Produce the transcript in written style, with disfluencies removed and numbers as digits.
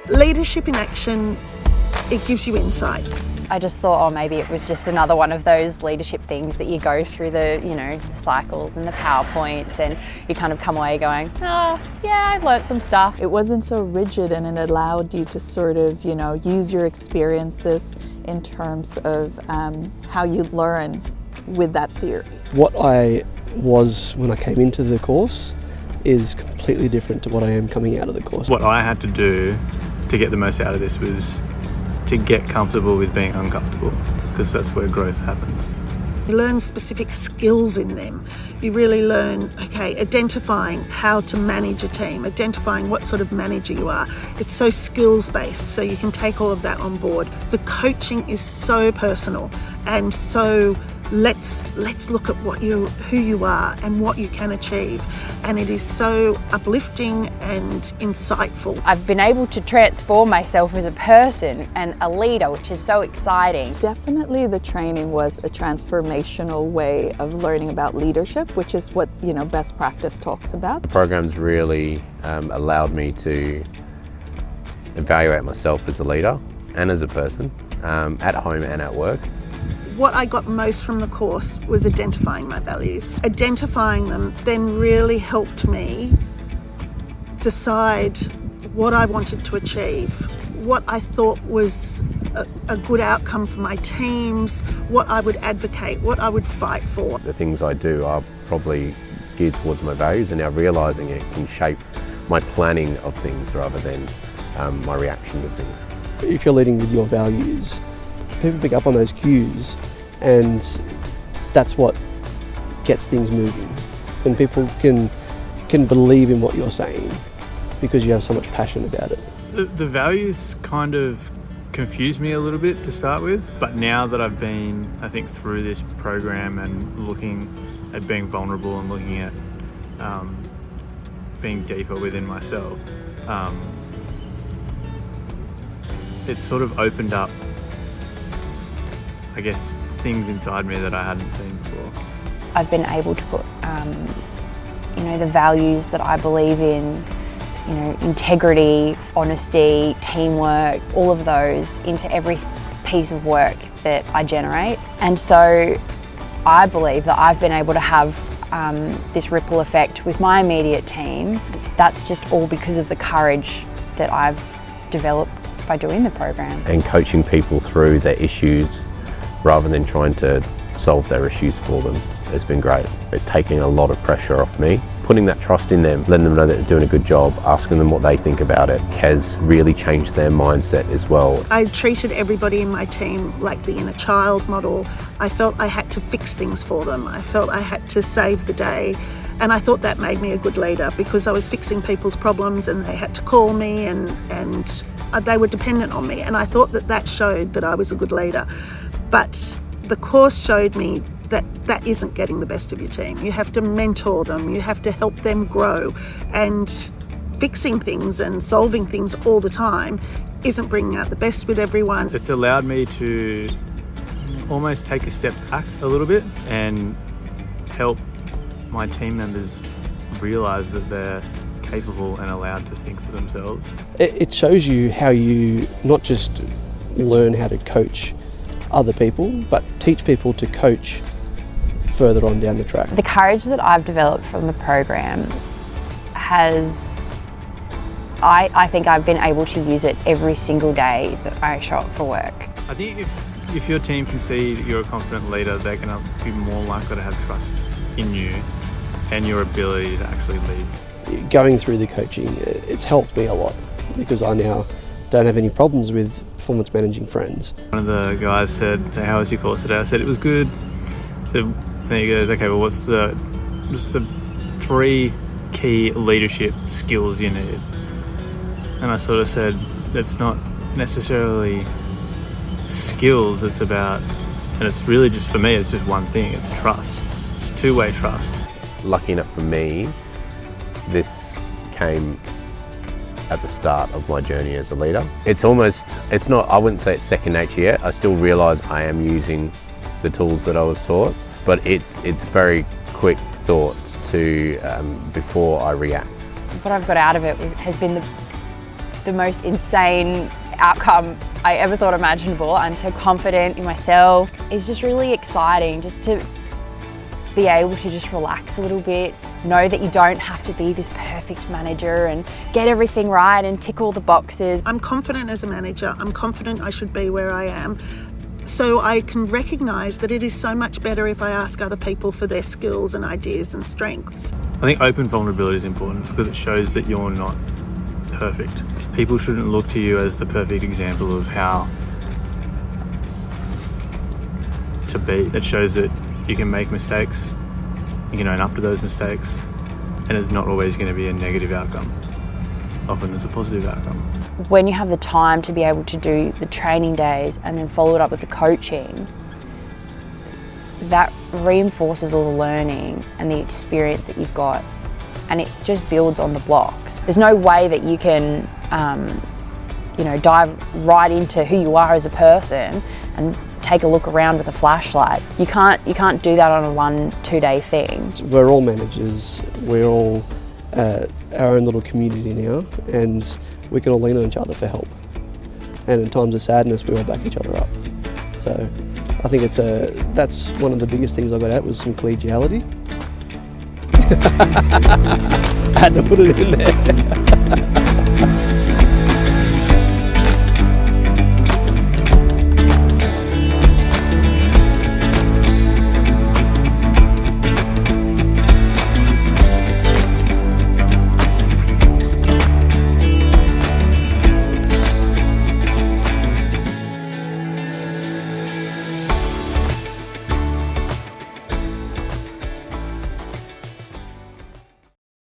Leadership in action, it gives you insight. I just thought, oh, maybe it was just another one of those leadership things that you go through the cycles and the PowerPoints, and you kind of come away going, oh, yeah, I've learnt some stuff. It wasn't so rigid, and it allowed you to sort of, use your experiences in terms of how you learn with that theory. What I was when I came into the course is completely different to what I am coming out of the course. What I had to do to get the most out of this was to get comfortable with being uncomfortable, because that's where growth happens. You learn specific skills in them. You really learn, identifying how to manage a team, identifying what sort of manager you are. It's so skills-based, so you can take all of that on board. The coaching is so personal, and so let's look at who you are and what you can achieve, and it is so uplifting and insightful. I've been able to transform myself as a person and a leader, which is so exciting. Definitely the training was a transformational way of learning about leadership, which is what best practice talks about. The program's really allowed me to evaluate myself as a leader and as a person, at home and at work. What I got most from the course was identifying my values. Identifying them then really helped me decide what I wanted to achieve, what I thought was a good outcome for my teams, what I would advocate, what I would fight for. The things I do are probably geared towards my values, and now realising it can shape my planning of things rather than my reaction to things. If you're leading with your values, people pick up on those cues, and that's what gets things moving. When people can believe in what you're saying because you have so much passion about it. The values kind of confused me a little bit to start with, but now that I've been, I think, through this program and looking at being vulnerable and looking at being deeper within myself, it's sort of opened up, I guess, things inside me that I hadn't seen before. I've been able to put, the values that I believe in, integrity, honesty, teamwork, all of those into every piece of work that I generate. And so I believe that I've been able to have this ripple effect with my immediate team. That's just all because of the courage that I've developed by doing the program. And coaching people through their issues rather than trying to solve their issues for them has been great. It's taking a lot of pressure off me. Putting that trust in them, letting them know that they're doing a good job, asking them what they think about it has really changed their mindset as well. I treated everybody in my team like the inner child model. I felt I had to fix things for them. I felt I had to save the day. And I thought that made me a good leader, because I was fixing people's problems and they had to call me and they were dependent on me. And I thought that showed that I was a good leader. But the course showed me that isn't getting the best of your team. You have to mentor them, you have to help them grow, and fixing things and solving things all the time isn't bringing out the best with everyone. It's allowed me to almost take a step back a little bit and help my team members realise that they're capable and allowed to think for themselves. It shows you how you not just learn how to coach other people, but teach people to coach further on down the track. The courage that I've developed from the program has, I think I've been able to use it every single day that I show up for work. I think if your team can see that you're a confident leader, they're going to be more likely to have trust in you and your ability to actually lead. Going through the coaching, it's helped me a lot, because I now don't have any problems with performance managing friends. One of the guys said, "How was your course today?" I said, "It was good." So then he goes, "Okay, well, what's the 3 key leadership skills you need?" And I sort of said, "It's not necessarily skills, it's about," and it's really just, for me, it's just one thing, it's trust. It's two-way trust. Lucky enough for me, this came at the start of my journey as a leader. It's not, I wouldn't say it's second nature yet. I still realise I am using the tools that I was taught, but it's very quick thoughts to, before I react. What I've got out of it has been the most insane outcome I ever thought imaginable. I'm so confident in myself. It's just really exciting just to be able to just relax a little bit, know that you don't have to be this perfect manager and get everything right and tick all the boxes. I'm confident as a manager. I'm confident I should be where I am. So I can recognise that it is so much better if I ask other people for their skills and ideas and strengths. I think open vulnerability is important because it shows that you're not perfect. People shouldn't look to you as the perfect example of how to be. It shows that you can make mistakes, you can own up to those mistakes, and it's not always going to be a negative outcome. Often there's a positive outcome. When you have the time to be able to do the training days and then follow it up with the coaching, that reinforces all the learning and the experience that you've got, and it just builds on the blocks. There's no way that you can dive right into who you are as a person and take a look around with a flashlight. You can't do that on a 1-2 day thing. We're all managers, we're all our own little community now, and we can all lean on each other for help. And in times of sadness, we all back each other up. So I think that's one of the biggest things I got out was some collegiality. I had to put it in there.